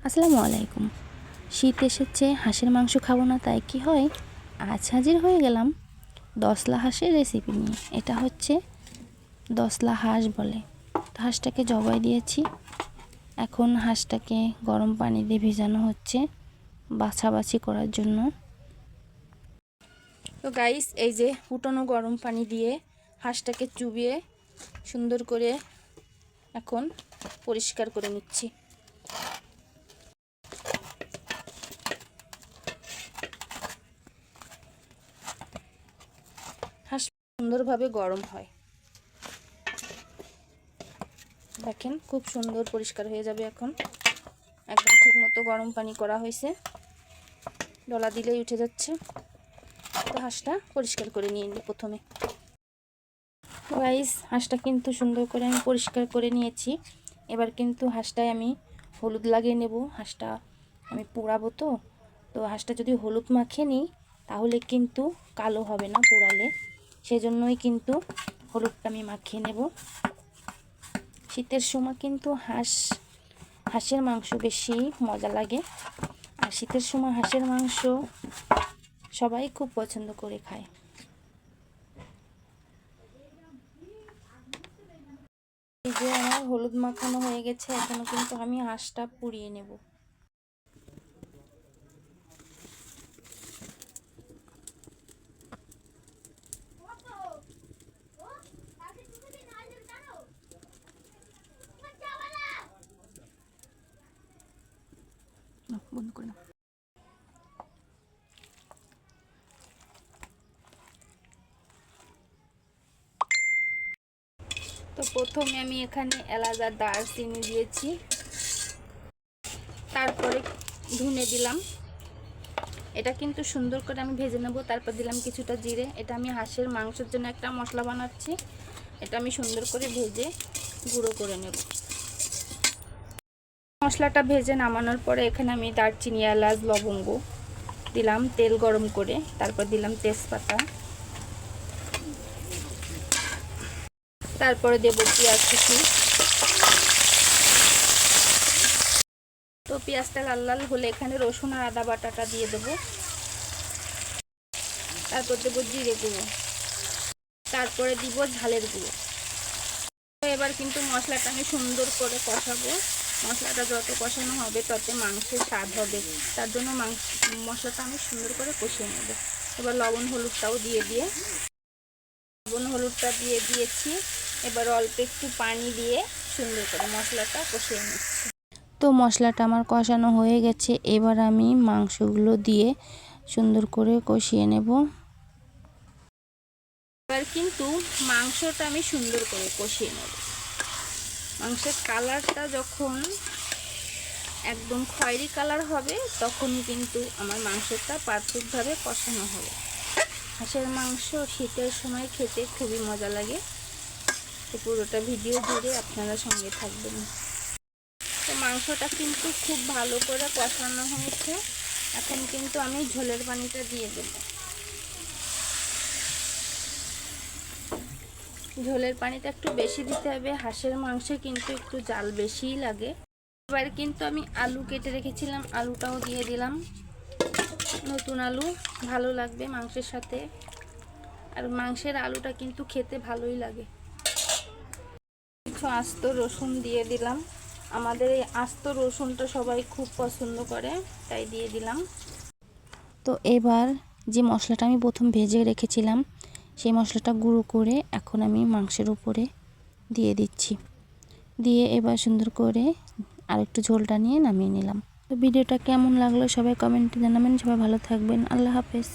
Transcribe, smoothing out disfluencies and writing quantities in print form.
আসসালামু আলাইকুম। শীত এসেছে, হাঁসের মাংস খাবো না তাই কি হয়, আজ হাজির হয়ে গেলাম দশলা হাঁসের রেসিপি নিয়ে। এটা হচ্ছে দশলা হাঁস বলে। হাঁসটাকে জবাই দিয়েছি, এখন হাঁসটাকে গরম পানি দিয়ে ভেজানো হচ্ছে বাছাবাছি করার জন্য। তো গাইস, এই যে ফুটানো গরম পানি দিয়ে হাঁসটাকে চুবিয়ে সুন্দর করে এখন পরিষ্কার করে নিচ্ছি। হাঁস সুন্দরভাবে গরম হয়, দেখেন খুব সুন্দর পরিষ্কার হয়ে যাবে। এখন একদম ঠিক মতো গরম পানি করা হয়েছে, ডলা দিলেই উঠে যাচ্ছে। তো হাঁসটা পরিষ্কার করে নিয়ে নিই প্রথমে। গাইস, হাঁসটা কিন্তু সুন্দর করে আমি পরিষ্কার করে নিয়েছি। এবার কিন্তু হাঁসটায় আমি হলুদ লাগিয়ে নেব। হাঁসটা আমি পোড়াবো, তো হাঁসটা যদি হলুদ মাখিয়ে নিই তাহলে কিন্তু কালো হবে না পোড়ালে, সেজন্যই কিন্তু হলুদটা আমি মাখিয়ে নেব। শীতের সময় কিন্তু হাঁসের মাংস বেশি মজা লাগে, আর শীতের সময় হাঁসের মাংস সবাই খুব পছন্দ করে খায়। এই যে আমার হলুদ মাখানো হয়ে গেছে, এখনো কিন্তু আমি হাঁসটা পুড়িয়ে নেব। বন্ধ করে নাও। তো প্রথমে আমি এখানে এলাচ আর দারচিনি দিয়েছি, তারপরে ধনে দিলাম। এটা কিন্তু সুন্দর করে আমি ভেজে নেব। তারপর দিলাম কিছুটা জিরে। এটা আমি হাঁসের মাংসের জন্য একটা মশলা বানাচ্ছি, এটা আমি সুন্দর করে ভেজে গুঁড়ো করে নেব। মশলাটা ভেজে নামানোর পরে এখানে আমি দারচিনি, এলাচ, লবঙ্গ দিলাম তেল গরম করে। তারপর দিলাম তেজপাতা, তারপরে দেব পেঁয়াজ কুচি। তো পেঁয়াজটা লাল লাল হলে এখানে রসুন আর আদা বাটাটা দিয়ে দেবো। তারপর দেবো জিরে গুঁড়ো, তারপরে দিব ঝালের গুঁড়ো। তো এবার কিন্তু মশলাটা আমি সুন্দর করে কষাবো। মশলাটা যত কষানো হবে তত মাংসের স্বাদ হবে, তার জন্য মশলাটা আমি সুন্দর করে কষিয়ে নেব। এবার লবণ হলুদটাও লবণ হলুদটা দিয়ে দিয়েছি। এবার অল্প একটু পানি দিয়ে সুন্দর করে মশলাটা কষিয়ে নিচ্ছি। তো মশলাটা আমার কষানো হয়ে গেছে, এবার আমি মাংসগুলো দিয়ে সুন্দর করে কষিয়ে নেব। এবার কিন্তু মাংসটা আমি সুন্দর করে কষিয়ে নেব। মাংসের কালারটা যখন একদম খয়েরি কালার হবে তখনই কিন্তু আমার মাংসটা পারফেক্টভাবে কষানো হবে। হাঁসের মাংস শীতের সময় খেতে খুবই মজা লাগে। তো পুরোটা ভিডিও জুড়ে আপনারা সঙ্গে থাকবেন। তো মাংসটা কিন্তু খুব ভালো করে কষানো হয়েছে, এখন কিন্তু আমি ঝোলের পানিটা দিয়ে দেব। ঝোলের পানিটা একটু বেশি দিতে হবে, হাঁসের মাংসে কিন্তু একটু জাল বেশিই লাগে। এবার কিন্তু আমি আলু কেটে রেখেছিলাম, আলুটাও দিয়ে দিলাম। নতুন আলু ভালো লাগবে মাংসের সাথে, আর মাংসের আলুটা কিন্তু খেতে ভালোই লাগে। কিছু আস্ত রসুন দিয়ে দিলাম। আমাদের এই আস্ত রসুনটা সবাই খুব পছন্দ করে, তাই দিয়ে দিলাম। তো এবার যে মশলাটা আমি প্রথম ভেজে রেখেছিলাম সেই মশলাটা গুঁড়ো করে এখন আমি মাংসের উপরে দিয়ে দিচ্ছি। দিয়ে এবার সুন্দর করে আর একটু ঝোলটা নিয়ে নামিয়ে নিলাম। তো ভিডিওটা কেমন লাগলো সবাই কমেন্টে জানাবেন। সবাই ভালো থাকবেন। আল্লাহ হাফেজ।